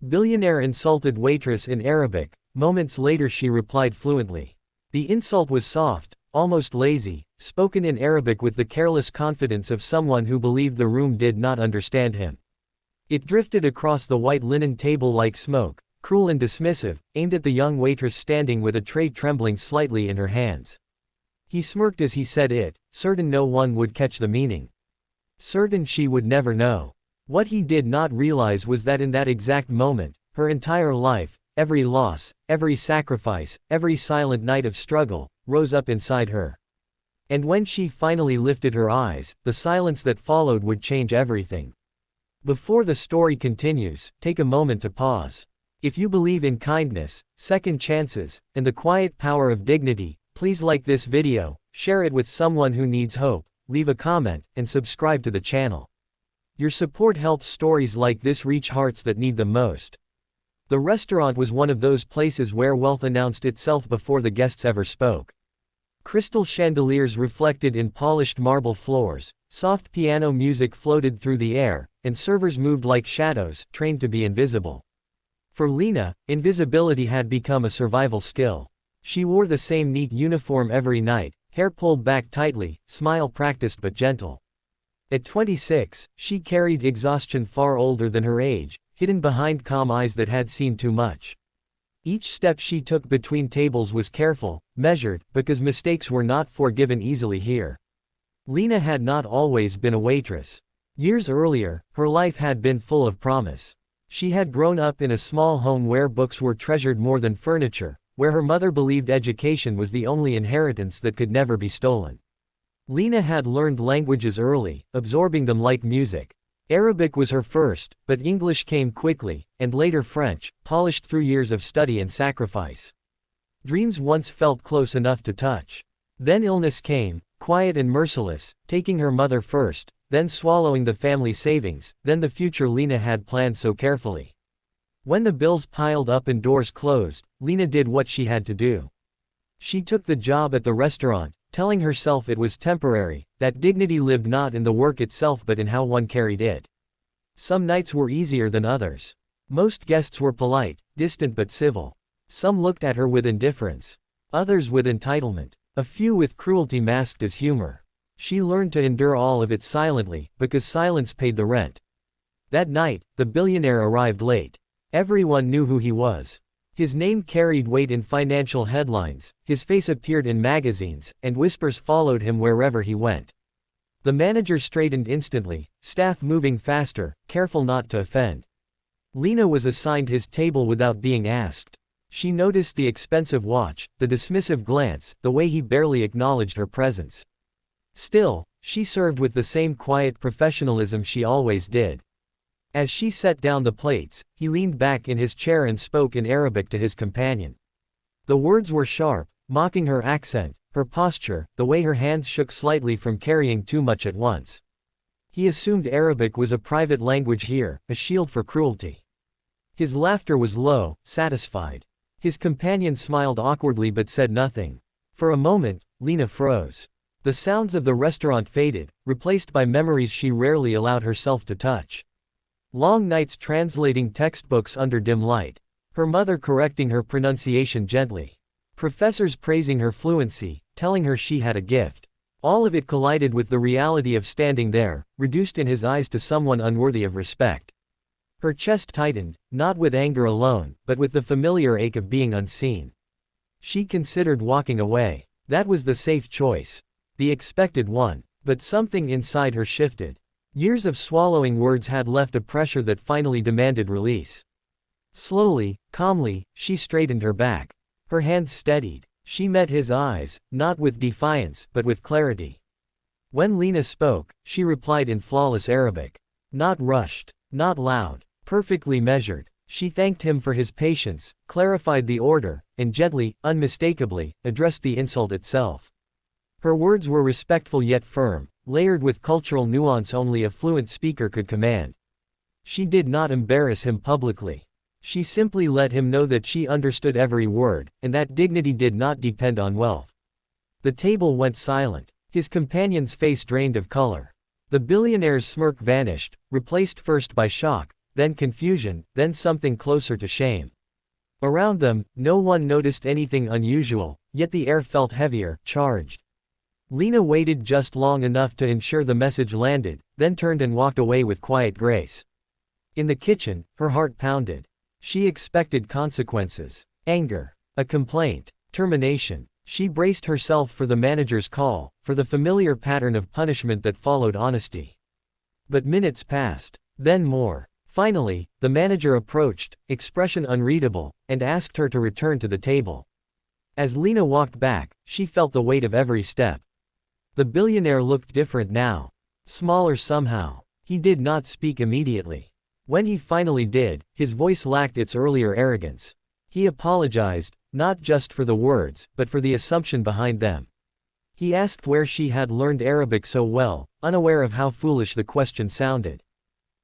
Billionaire insulted waitress in Arabic. Moments later she replied fluently. The insult was soft, almost lazy, spoken in Arabic with the careless confidence of someone who believed the room did not understand him. It drifted across the white linen table like smoke, cruel and dismissive, aimed at the young waitress standing with a tray trembling slightly in her hands. He smirked as he said it, certain no one would catch the meaning. Certain she would never know. What he did not realize was that in that exact moment, her entire life, every loss, every sacrifice, every silent night of struggle, rose up inside her. And when she finally lifted her eyes, the silence that followed would change everything. Before the story continues, take a moment to pause. If you believe in kindness, second chances, and the quiet power of dignity, please like this video, share it with someone who needs hope, leave a comment, and subscribe to the channel. Your support helps stories like this reach hearts that need them most. The restaurant was one of those places where wealth announced itself before the guests ever spoke. Crystal chandeliers reflected in polished marble floors, soft piano music floated through the air, and servers moved like shadows, trained to be invisible. For Lena, invisibility had become a survival skill. She wore the same neat uniform every night, hair pulled back tightly, smile practiced but gentle. At 26, she carried exhaustion far older than her age, hidden behind calm eyes that had seen too much. Each step she took between tables was careful, measured, because mistakes were not forgiven easily here. Lena had not always been a waitress. Years earlier, her life had been full of promise. She had grown up in a small home where books were treasured more than furniture, where her mother believed education was the only inheritance that could never be stolen. Lena had learned languages early, absorbing them like music. Arabic was her first, but English came quickly, and later French, polished through years of study and sacrifice. Dreams once felt close enough to touch. Then illness came, quiet and merciless, taking her mother first, then swallowing the family savings, then the future Lena had planned so carefully. When the bills piled up and doors closed, Lena did what she had to do. She took the job at the restaurant, telling herself it was temporary, that dignity lived not in the work itself but in how one carried it. Some nights were easier than others. Most guests were polite, distant but civil. Some looked at her with indifference. Others with entitlement. A few with cruelty masked as humor. She learned to endure all of it silently, because silence paid the rent. That night, the billionaire arrived late. Everyone knew who he was. His name carried weight in financial headlines, his face appeared in magazines, and whispers followed him wherever he went. The manager straightened instantly, staff moving faster, careful not to offend. Lena was assigned his table without being asked. She noticed the expensive watch, the dismissive glance, the way he barely acknowledged her presence. Still, she served with the same quiet professionalism she always did. As she set down the plates, he leaned back in his chair and spoke in Arabic to his companion. The words were sharp, mocking her accent, her posture, the way her hands shook slightly from carrying too much at once. He assumed Arabic was a private language here, a shield for cruelty. His laughter was low, satisfied. His companion smiled awkwardly but said nothing. For a moment, Lena froze. The sounds of the restaurant faded, replaced by memories she rarely allowed herself to touch. Long nights translating textbooks under dim light. Her mother correcting her pronunciation gently. Professors praising her fluency, telling her she had a gift. All of it collided with the reality of standing there, reduced in his eyes to someone unworthy of respect. Her chest tightened, not with anger alone, but with the familiar ache of being unseen. She considered walking away. That was the safe choice. The expected one. But something inside her shifted. Years of swallowing words had left a pressure that finally demanded release. Slowly, calmly, she straightened her back. Her hands steadied. She met his eyes, not with defiance, but with clarity. When Lena spoke, she replied in flawless Arabic. Not rushed, not loud, perfectly measured. She thanked him for his patience, clarified the order, and gently, unmistakably, addressed the insult itself. Her words were respectful yet firm, layered with cultural nuance only a fluent speaker could command. She did not embarrass him publicly. She simply let him know that she understood every word, and that dignity did not depend on wealth. The table went silent. His companion's face drained of color. The billionaire's smirk vanished, replaced first by shock, then confusion, then something closer to shame. Around them, no one noticed anything unusual, yet the air felt heavier, charged. Lena waited just long enough to ensure the message landed, then turned and walked away with quiet grace. In the kitchen, her heart pounded. She expected consequences. Anger. A complaint. Termination. She braced herself for the manager's call, for the familiar pattern of punishment that followed honesty. But minutes passed. Then more. Finally, the manager approached, expression unreadable, and asked her to return to the table. As Lena walked back, she felt the weight of every step. The billionaire looked different now. Smaller somehow. He did not speak immediately. When he finally did, his voice lacked its earlier arrogance. He apologized, not just for the words, but for the assumption behind them. He asked where she had learned Arabic so well, unaware of how foolish the question sounded.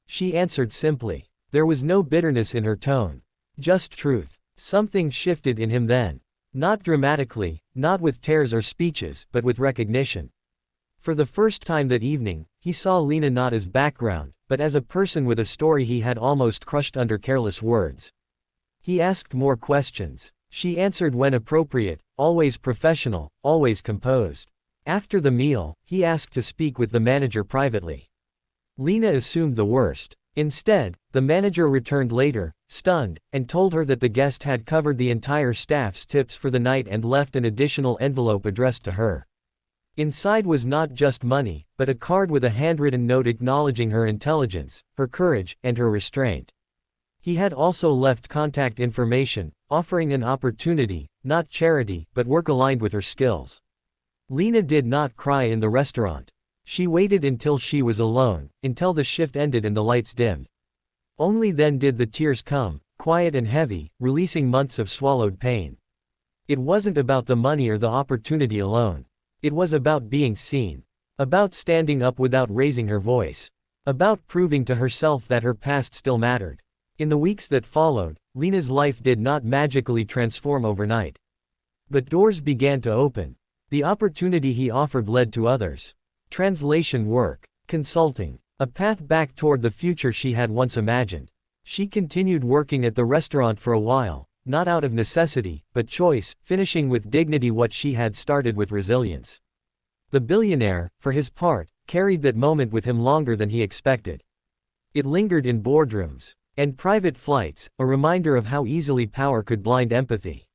She answered simply. There was no bitterness in her tone. Just truth. Something shifted in him then. Not dramatically, not with tears or speeches, but with recognition. For the first time that evening, he saw Lena not as background, but as a person with a story he had almost crushed under careless words. He asked more questions. She answered when appropriate, always professional, always composed. After the meal, he asked to speak with the manager privately. Lena assumed the worst. Instead, the manager returned later, stunned, and told her that the guest had covered the entire staff's tips for the night and left an additional envelope addressed to her. Inside was not just money, but a card with a handwritten note acknowledging her intelligence, her courage, and her restraint. He had also left contact information, offering an opportunity, not charity, but work aligned with her skills. Lena did not cry in the restaurant. She waited until she was alone, until the shift ended and the lights dimmed. Only then did the tears come, quiet and heavy, releasing months of swallowed pain. It wasn't about the money or the opportunity alone. It was about being seen. About standing up without raising her voice. About proving to herself that her past still mattered. In the weeks that followed, Lena's life did not magically transform overnight. But doors began to open. The opportunity he offered led to others. Translation work, consulting, a path back toward the future she had once imagined. She continued working at the restaurant for a while, not out of necessity, but choice, finishing with dignity what she had started with resilience. The billionaire, for his part, carried that moment with him longer than he expected. It lingered in boardrooms and private flights, a reminder of how easily power could blind empathy.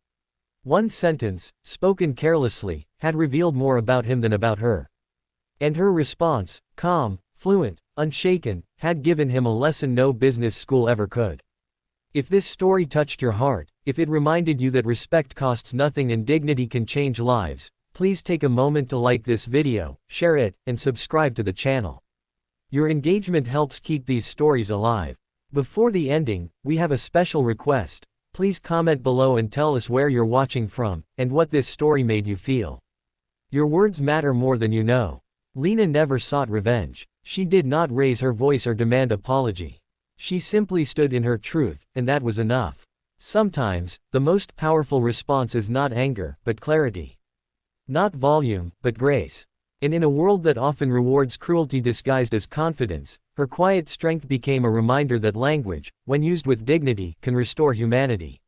One sentence, spoken carelessly, had revealed more about him than about her. And her response, calm, fluent, unshaken, had given him a lesson no business school ever could. If this story touched your heart, if it reminded you that respect costs nothing and dignity can change lives, please take a moment to like this video, share it, and subscribe to the channel. Your engagement helps keep these stories alive. Before the ending, we have a special request. Please comment below and tell us where you're watching from, and what this story made you feel. Your words matter more than you know. Lena never sought revenge. She did not raise her voice or demand apology. She simply stood in her truth, and that was enough. Sometimes, the most powerful response is not anger, but clarity. Not volume, but grace. And in a world that often rewards cruelty disguised as confidence, her quiet strength became a reminder that language, when used with dignity, can restore humanity.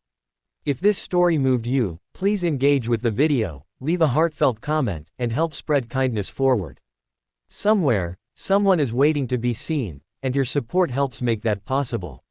If this story moved you, please engage with the video, leave a heartfelt comment, and help spread kindness forward. Somewhere, someone is waiting to be seen, and your support helps make that possible.